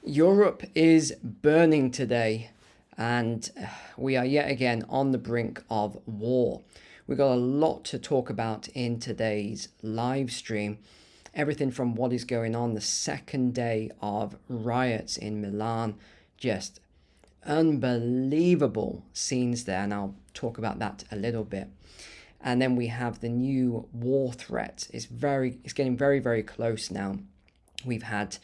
Europe is burning today, and we are yet again on the brink of war. We've got a lot to talk about in today's live stream. Everything from what is going on the second day of riots in Milan, just unbelievable scenes there, and I'll talk about that a little bit. And then we have the new war threat. It's getting very, very close now. We've had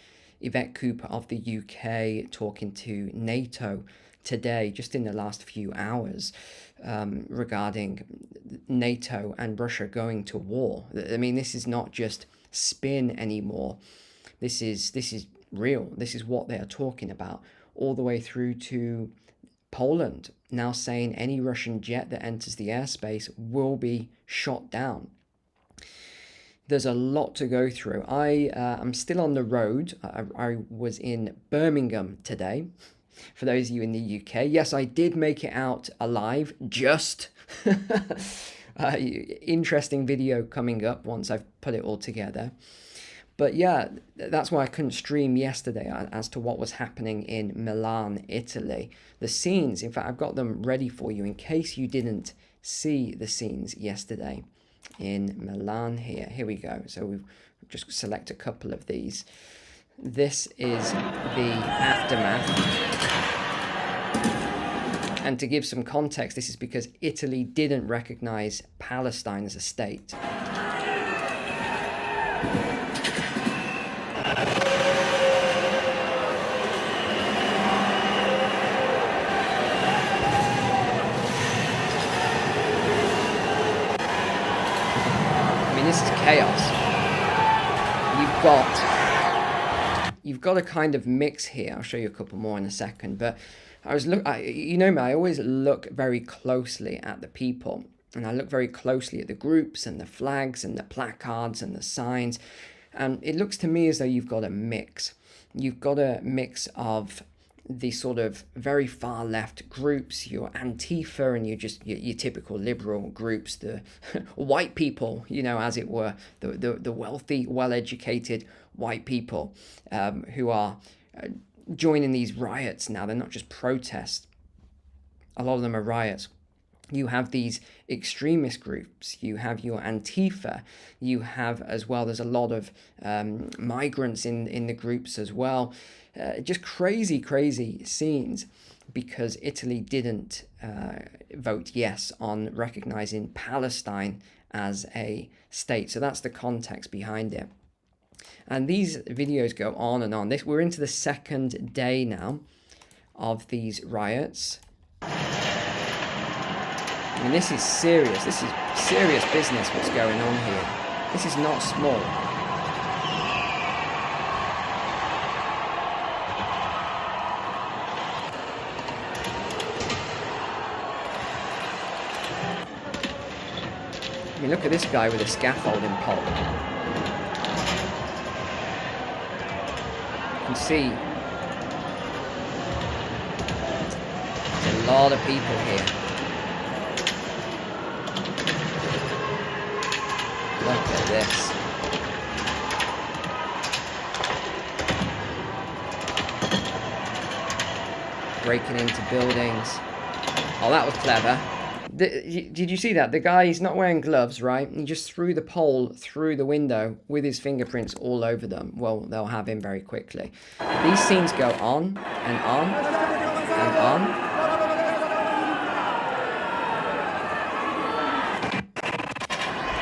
Yvette Cooper of the UK talking to NATO today, just in the last few hours, regarding NATO and Russia going to war. I mean, this is not just spin anymore. This is real. This is what they are talking about, all the way through to Poland now saying any Russian jet that enters the airspace will be shot down. There's a lot to go through. I'm still on the road. I was in Birmingham today. For those of you in the UK, yes, I did make it out alive, just. Interesting video coming up once I've put it all together. But yeah, that's why I couldn't stream yesterday as to what was happening in Milan, Italy. The scenes, in fact, I've got them ready for you in case you didn't see the scenes yesterday in Milan here. Here we go. So we've just select a couple of these. This is the aftermath. And to give some context, this is because Italy didn't recognize Palestine as a state. This is chaos. You've got a kind of mix here. I'll show you a couple more in a second. But you know me, I always look very closely at the people, and I look very closely at the groups and the flags and the placards and the signs. And it looks to me as though you've got a mix. You've got a mix of the sort of very far left groups, your Antifa and your typical liberal groups, the white people, as it were, the wealthy, well-educated white people who are joining these riots now. They're not just protests. A lot of them are riots. You have these extremist groups. You have your Antifa. You have as well, there's a lot of migrants in the groups as well. Just crazy scenes because Italy didn't vote yes on recognizing Palestine as a state. So that's the context behind it. And these videos go on and on. We're into the second day now of these riots. I mean, this is serious. This is serious business what's going on here. This is not small. I mean, look at this guy with a scaffolding pole. You can see there's a lot of people here. Look at this. Breaking into buildings. Oh, that was clever. Did you see that? The guy, he's not wearing gloves, right? He just threw the pole through the window with his fingerprints all over them. Well, they'll have him very quickly. These scenes go on and on and on.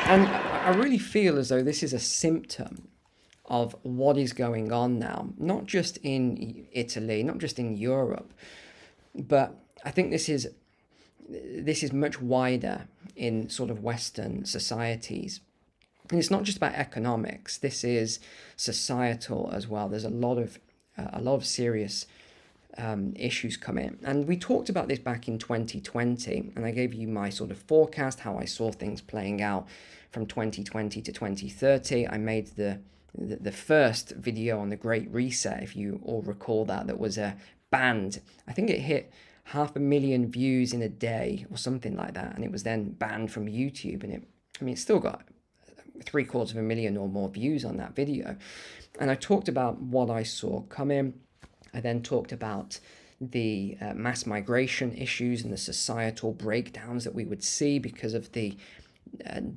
And I really feel as though this is a symptom of what is going on now, not just in Italy, not just in Europe, but I think this is much wider in sort of Western societies. And it's not just about economics. This is societal as well. There's a lot of serious issues come in. And we talked about this back in 2020, and I gave you my sort of forecast, how I saw things playing out from 2020 to 2030. I made the first video on the Great Reset, if you all recall that was banned. I think it hit 500,000 views in a day or something like that, and it was then banned from YouTube. And it's still got 750,000 or more views on that video. And I talked about what I saw coming. I then talked about the mass migration issues and the societal breakdowns that we would see because of the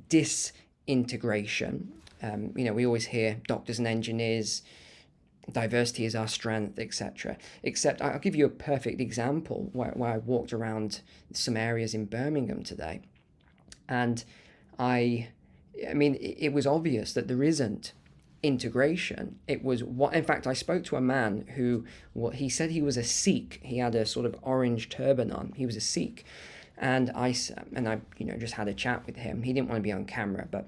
disintegration. We always hear doctors and engineers, diversity is our strength, etc. Except I'll give you a perfect example where I walked around some areas in Birmingham today, and it was obvious that there isn't integration. It was in fact, I spoke to a man who, he said he was a Sikh. He had a sort of orange turban on. He was a Sikh, and I just had a chat with him. He didn't want to be on camera, but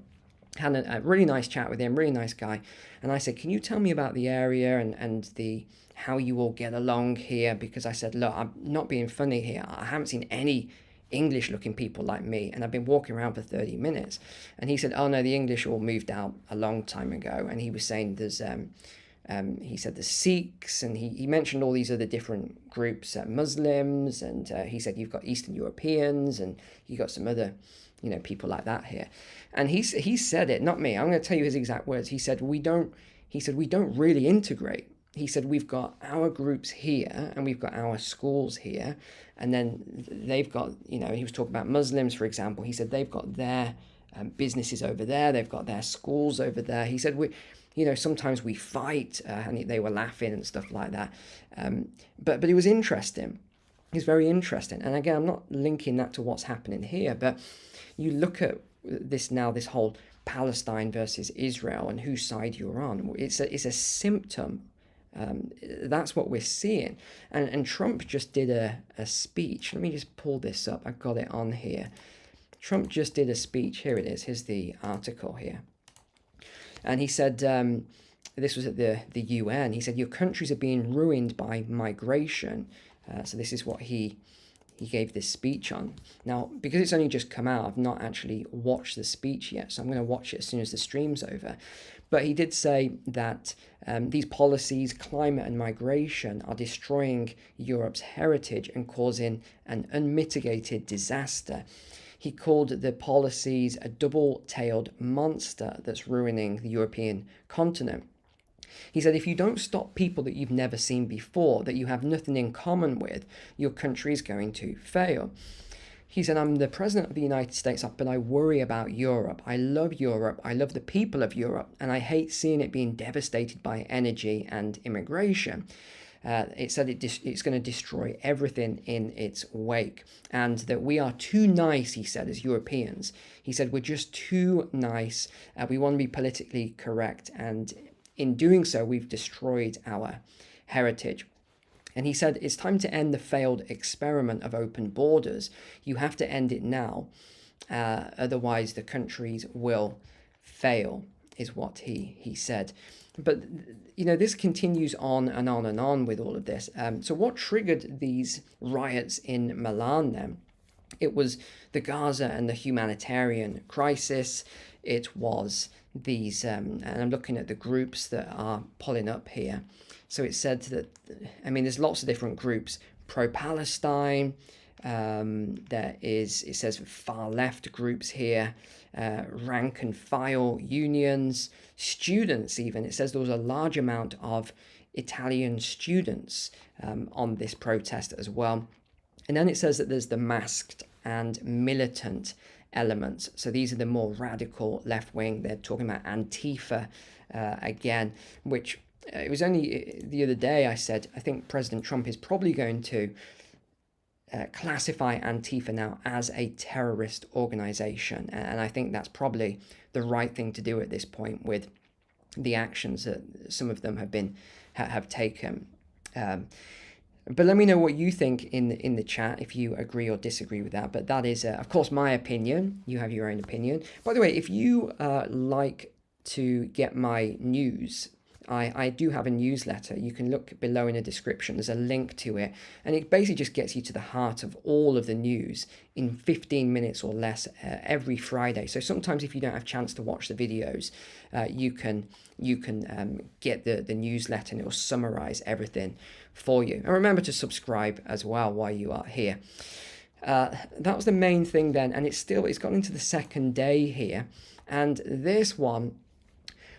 had a really nice chat with him, really nice guy. And I said, can you tell me about the area and the how you all get along here? Because I said, look, I'm not being funny here. I haven't seen any English looking people like me, and I've been walking around for 30 minutes. And he said, oh no, the English all moved out a long time ago. And he was saying there's he said the Sikhs, and he mentioned all these other different groups, Muslims, and he said you've got Eastern Europeans, and you got some other people like that here. And he said it, not me. I'm going to tell you his exact words. He said we don't really integrate. He said we've got our groups here and we've got our schools here, and then they've got, he was talking about Muslims, for example. He said they've got their businesses over there, they've got their schools over there. He said sometimes we fight, and they were laughing and stuff like that. But it was interesting. It's very interesting. And again, I'm not linking that to what's happening here, but you look at this now, this whole Palestine versus Israel and whose side you're on. It's a symptom. That's what we're seeing. And Trump just did a speech. Let me just pull this up. I've got it on here. Trump just did a speech. Here it is. Here's the article here. And he said, this was at the UN. He said, your countries are being ruined by migration. So this is what he gave this speech on. Now, because it's only just come out, I've not actually watched the speech yet, so I'm going to watch it as soon as the stream's over. But he did say that these policies, climate and migration, are destroying Europe's heritage and causing an unmitigated disaster. He called the policies a double-tailed monster that's ruining the European continent. He said, if you don't stop people that you've never seen before, that you have nothing in common with, your country is going to fail. He said, I'm the president of the United States, but I worry about Europe. I love Europe. I love the people of Europe, and I hate seeing it being devastated by energy and immigration. It said it's going to destroy everything in its wake, and that we are too nice, he said, as Europeans. He said, we're just too nice. We want to be politically correct, and in doing so, we've destroyed our heritage. And he said, it's time to end the failed experiment of open borders. You have to end it now. Otherwise, the countries will fail, is what he said. But, this continues on and on and on with all of this. So what triggered these riots in Milan then? It was the Gaza and the humanitarian crisis. It was these, and I'm looking at the groups that are pulling up here. So it said that, there's lots of different groups. Pro-Palestine, it says far left groups here, rank and file unions, students even. It says there was a large amount of Italian students on this protest as well. And then it says that there's the masked and militant elements. So these are the more radical left wing. They're talking about Antifa again, which it was only the other day I said, I think President Trump is probably going to classify Antifa now as a terrorist organization. And I think that's probably the right thing to do at this point with the actions that some of them have taken. But let me know what you think in the chat, if you agree or disagree with that. But that is, of course, my opinion. You have your own opinion. By the way, if you like to get my news, I do have a newsletter. You can look below in the description. There's a link to it. And it basically just gets you to the heart of all of the news in 15 minutes or less every Friday. So sometimes if you don't have a chance to watch the videos, you can get the newsletter, and it will summarize everything for you. And remember to subscribe as well while you are here. That was the main thing then. And it's gone into the second day here. And this one,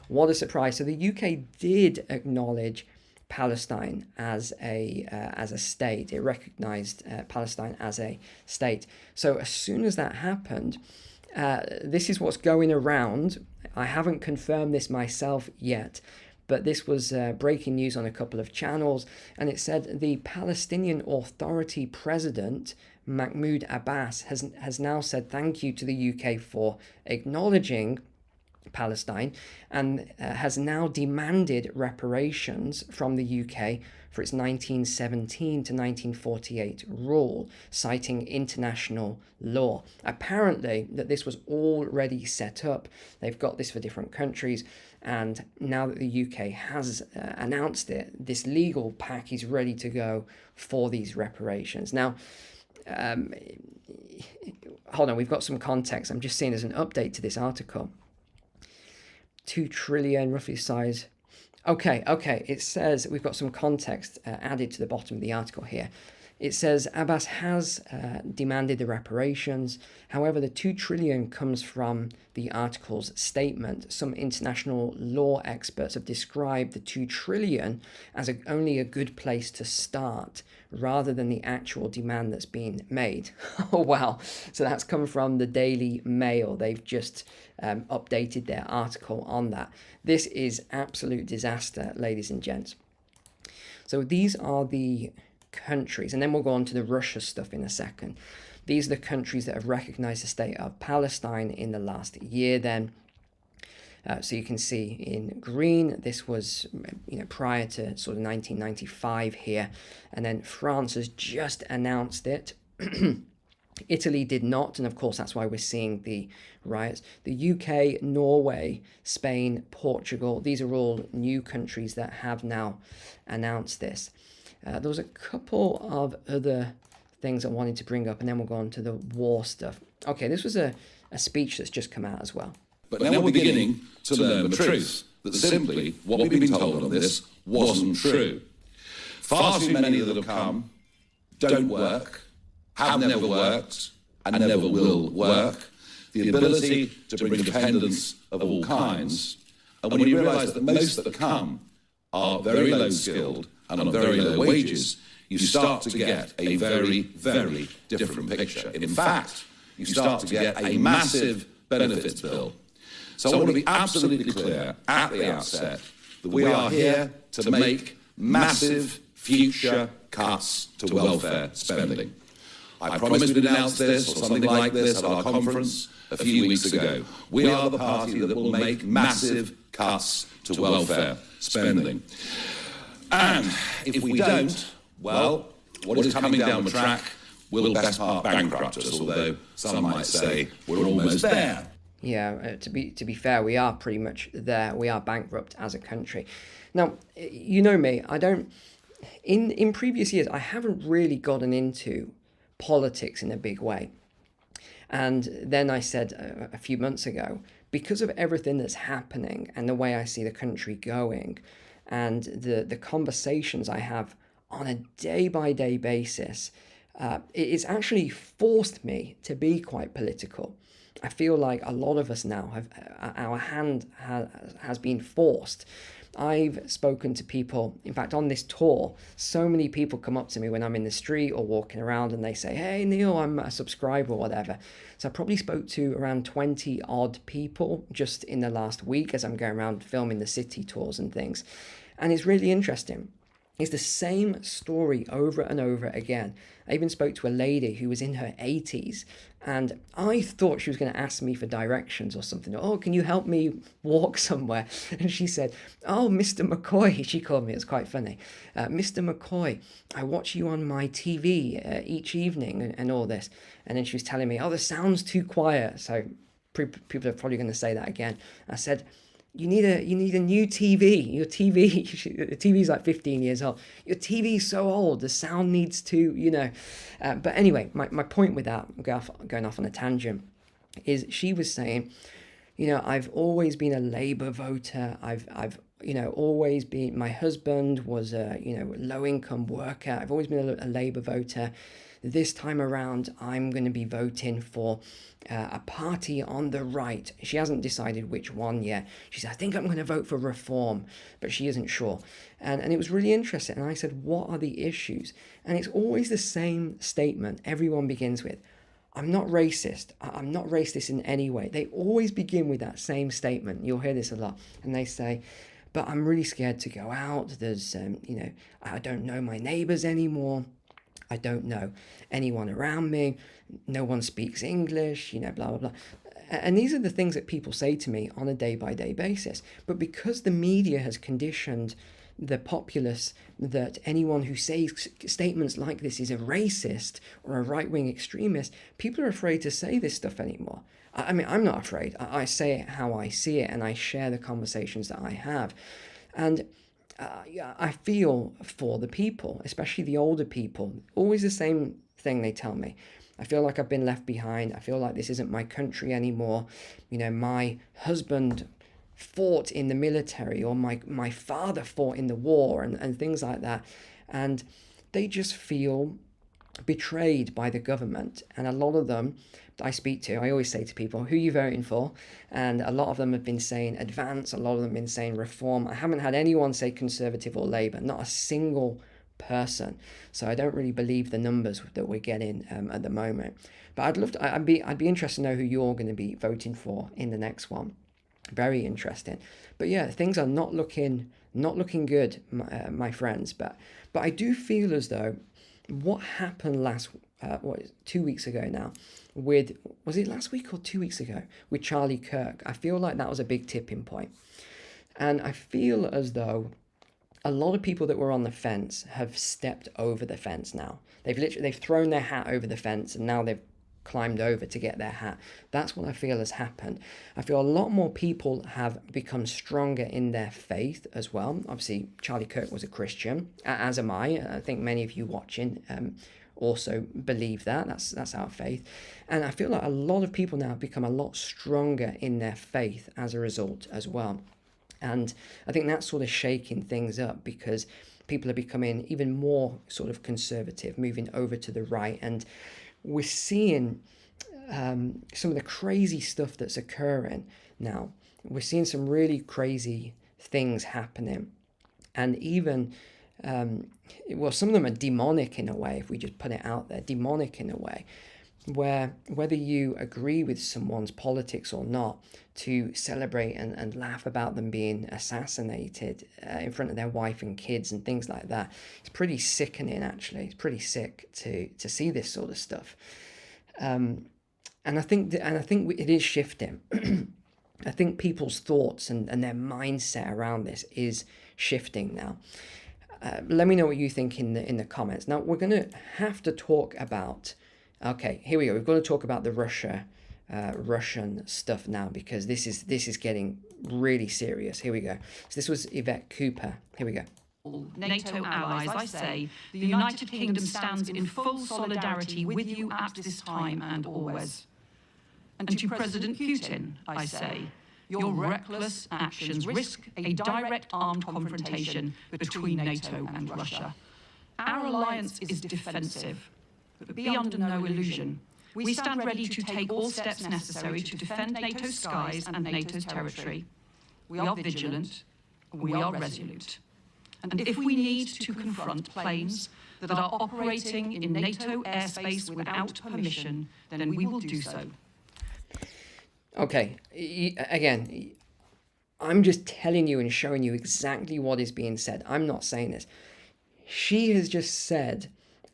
what a surprise. So the UK did acknowledge Palestine as a state. It recognized Palestine as a state. So as soon as that happened, this is what's going around. I haven't confirmed this myself yet, but this was breaking news on a couple of channels, and it said the Palestinian Authority President Mahmoud Abbas has now said thank you to the UK for acknowledging Palestine, and has now demanded reparations from the UK for its 1917 to 1948 rule, citing international law. Apparently that this was already set up. They've got this for different countries, and now that the UK has announced it, this legal pack is ready to go for these reparations. Now, hold on, we've got some context. I'm just seeing as an update to this article. 2 trillion, roughly size. Okay. It says we've got some context added to the bottom of the article here. It says Abbas has demanded the reparations. However, the 2 trillion comes from the article's statement. Some international law experts have described the 2 trillion as only a good place to start, rather than the actual demand that's been made. Oh, wow. So that's come from the Daily Mail. They've just updated their article on that. This is absolute disaster, ladies and gents. So these are the countries, and then we'll go on to the Russia stuff in a second. These are the countries that have recognized the state of Palestine in the last year then. So you can see in green, this was prior to sort of 1995 here, and then France has just announced it. Italy did not, and of course that's why we're seeing the riots. The UK, Norway, Spain, Portugal, these are all new countries that have now announced this. There was a couple of other things I wanted to bring up, and then we'll go on to the war stuff. Okay, this was a speech that's just come out as well. But now we're beginning to learn the truth, that simply what we've been told on this wasn't true. Far too many that have come don't work, have never worked, and never will work. The ability to bring dependence of all kinds. And when you realise that most that come are very low skilled and on very low wages, you start to get a very, very different picture. In fact, you start to get a massive benefits bill. So I want to be absolutely clear at the outset that we are here to make massive future cuts to welfare spending. I promised we'd announce this or something like this at our conference a few weeks ago. We are the party that will make massive cuts to welfare spending. And if we don't, well, what is coming down the track will best part bankrupt us, although some might say we're almost there. Yeah, to be fair, we are pretty much there. We are bankrupt as a country. Now, you know me, I don't... In previous years, I haven't really gotten into politics in a big way. And then I said a few months ago, because of everything that's happening and the way I see the country going and the conversations I have on a day-by-day basis, it's actually forced me to be quite political. I feel like a lot of us now have, our hand has been forced. I've spoken to people, in fact, on this tour, so many people come up to me when I'm in the street or walking around and they say, "Hey, Neil, I'm a subscriber," or whatever. So I probably spoke to around 20 odd people just in the last week as I'm going around filming the city tours and things. And it's really interesting. It's the same story over and over again. I even spoke to a lady who was in her 80s, and I thought she was going to ask me for directions or something. "Oh, can you help me walk somewhere?" And she said, "Oh, Mr. McCoy," she called me, it was quite funny. "Mr. McCoy, I watch you on my TV each evening and all this." And then she was telling me, "Oh, the sound's too quiet." So people are probably going to say that again. I said, You need a new TV. Your TV, the TV's like 15 years old. Your TV's so old. The sound needs to, But anyway, my point with that, going off on a tangent, is she was saying, I've always been a Labour voter. I've always been. My husband was a low income worker. I've always been a Labour voter. this time around I'm going to be voting for a party on the right. She hasn't decided which one yet. She said, I think I'm going to vote for Reform, but she isn't sure. And it was really interesting. And I said, what are the issues? And it's always the same statement everyone begins with. I'm not racist. I'm not racist in any way. They always begin with that same statement. You'll hear this a lot. And they say, but I'm really scared to go out. There's, I don't know my neighbors anymore. I don't know anyone around me. No one speaks English, blah, blah, blah. And these are the things that people say to me on a day-by-day basis. But because the media has conditioned the populace that anyone who says statements like this is a racist or a right-wing extremist, people are afraid to say this stuff anymore. I mean, I'm not afraid. I say it how I see it, and I share the conversations that I have. And I feel for the people, especially the older people. Always the same thing they tell me. I feel like I've been left behind. I feel like this isn't my country anymore. My husband fought in the military, or my father fought in the war, and things like that. And they just feel betrayed by the government. And a lot of them I speak to, I always say to people, who are you voting for? And a lot of them have been saying Advance, a lot of them have been saying Reform. I haven't had anyone say Conservative or Labour, not a single person. So I don't really believe the numbers that we're getting at the moment. But I'd be interested to know who you're going to be voting for in the next one. Very interesting. But yeah, things are not looking good, my friends. But I do feel as though what happened 2 weeks ago now, was it last week or 2 weeks ago, with Charlie Kirk? I feel like that was a big tipping point. And I feel as though a lot of people that were on the fence have stepped over the fence now. They've thrown their hat over the fence, and now they've climbed over to get their hat. That's what I feel has happened. I feel a lot more people have become stronger in their faith as well. Obviously, Charlie Kirk was a Christian, as am I. I think many of you watching also believe that. That's our faith. And I feel like a lot of people now have become a lot stronger in their faith as a result as well. And I think that's sort of shaking things up, because people are becoming even more sort of conservative, moving over to the right. And we're seeing some of the crazy stuff that's occurring now. We're seeing some really crazy things happening. And even, some of them are demonic in a way, if we just put it out there, demonic in a way, where whether you agree with someone's politics or not, to celebrate and laugh about them being assassinated in front of their wife and kids and things like that. It's pretty sickening, actually. It's pretty sick to see this sort of stuff. And I think it is shifting. I think people's thoughts and their mindset around this is shifting now. Let me know what you think in the comments. Now, we're going to have to talk about... Okay, here we go. We've got to talk about the Russian stuff now, because this is getting really serious. Here we go. So this was Yvette Cooper. Here we go. NATO allies, I say, the United Kingdom stands in full solidarity with you at this time and always. And to President Putin, I say, your reckless actions risk a direct armed confrontation between NATO and Russia. Our alliance is defensive. But be under no illusion. We stand ready to take all steps necessary to defend NATO's skies and NATO's territory. We are vigilant, and we are resolute. And if we need to confront planes that are operating in NATO airspace without permission, then we will do so. Okay, again, I'm just telling you and showing you exactly what is being said. I'm not saying this. She has just said...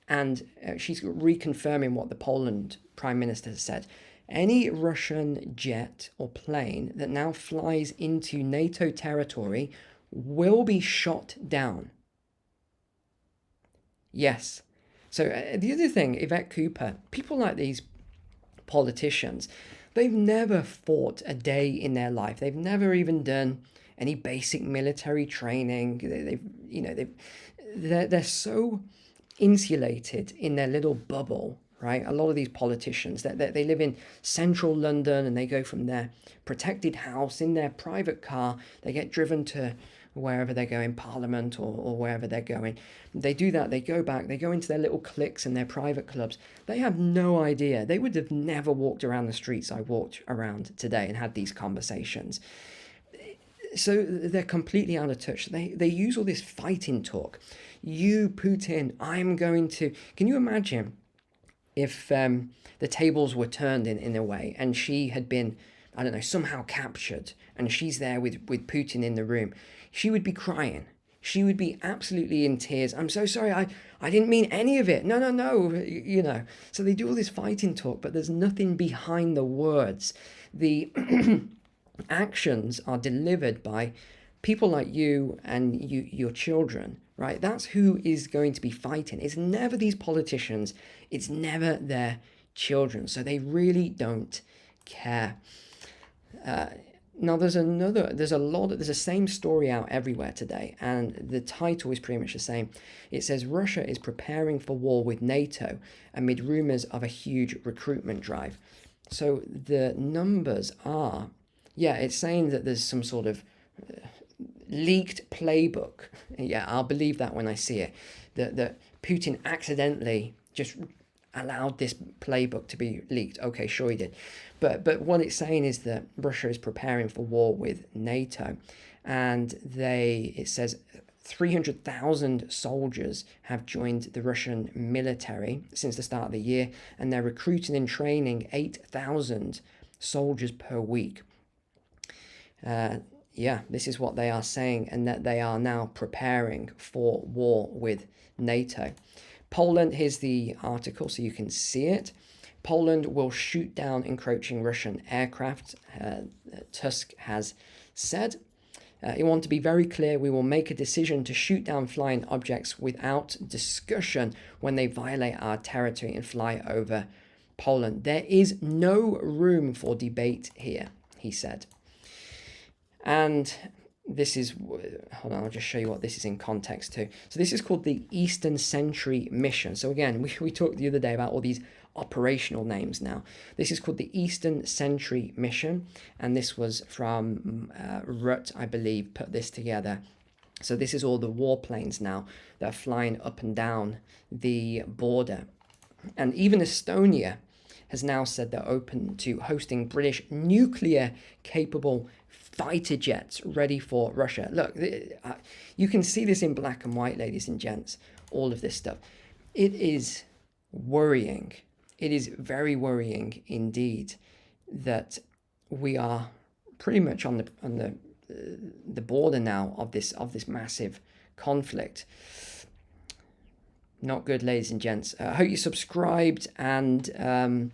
And she's reconfirming what the Poland Prime Minister has said. Any Russian jet or plane that now flies into NATO territory will be shot down. Yes. So the other thing, Yvette Cooper, people like these politicians, they've never fought a day in their life. They've never even done any basic military training. They're so insulated in their little bubble, right? A lot of these politicians, they live in central London, and they go from their protected house in their private car. They get driven to wherever they're going, Parliament or wherever they're going. They do that, they go back, they go into their little cliques and their private clubs. They have no idea. They would have never walked around the streets I walked around today and had these conversations. So they're completely out of touch. They use all this fighting talk. You, Putin, I'm going to... Can you imagine if the tables were turned in a way and she had been, I don't know, somehow captured and she's there with Putin in the room? She would be crying. She would be absolutely in tears. I'm so sorry. I didn't mean any of it. No. You know. So they do all this fighting talk, but there's nothing behind the words. The actions are delivered by people like you and your children, right? That's who is going to be fighting. It's never these politicians. It's never their children. So they really don't care. Now there's the same story out everywhere today, and the title is pretty much the same. It says Russia is preparing for war with NATO amid rumors of a huge recruitment drive. So the numbers are, it's saying that there's some sort of leaked playbook. Yeah, I'll believe that when I see it. That Putin accidentally just allowed this playbook to be leaked. Okay, sure he did. But what it's saying is that Russia is preparing for war with NATO, and it says 300,000 soldiers have joined the Russian military since the start of the year, and they're recruiting and training 8,000 soldiers per week. This is what they are saying, and that they are now preparing for war with NATO. Poland, here's the article so you can see it. Poland will shoot down encroaching Russian aircraft, Tusk has said. You want to be very clear, we will make a decision to shoot down flying objects without discussion when they violate our territory and fly over Poland. There is no room for debate here, he said. And this is, hold on, I'll just show you what this is in context to. So this is called the Eastern Sentry Mission. So again, we talked the other day about all these operational names now. This is called the Eastern Sentry Mission, and this was from Rut, I believe, put this together. So this is all the warplanes now that are flying up and down the border. And even Estonia has now said they're open to hosting British nuclear-capable fighter jets ready for Russia. Look, you can see this in black and white, ladies and gents, all of this stuff. It is worrying. It is very worrying indeed that we are pretty much on the border now of this massive conflict. Not good, ladies and gents. I hope you subscribed and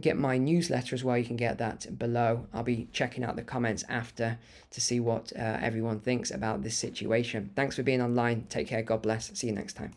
get my newsletter as well. You can get that below. I'll be checking out the comments after to see what everyone thinks about this situation. Thanks for being online. Take care. God bless. See you next time.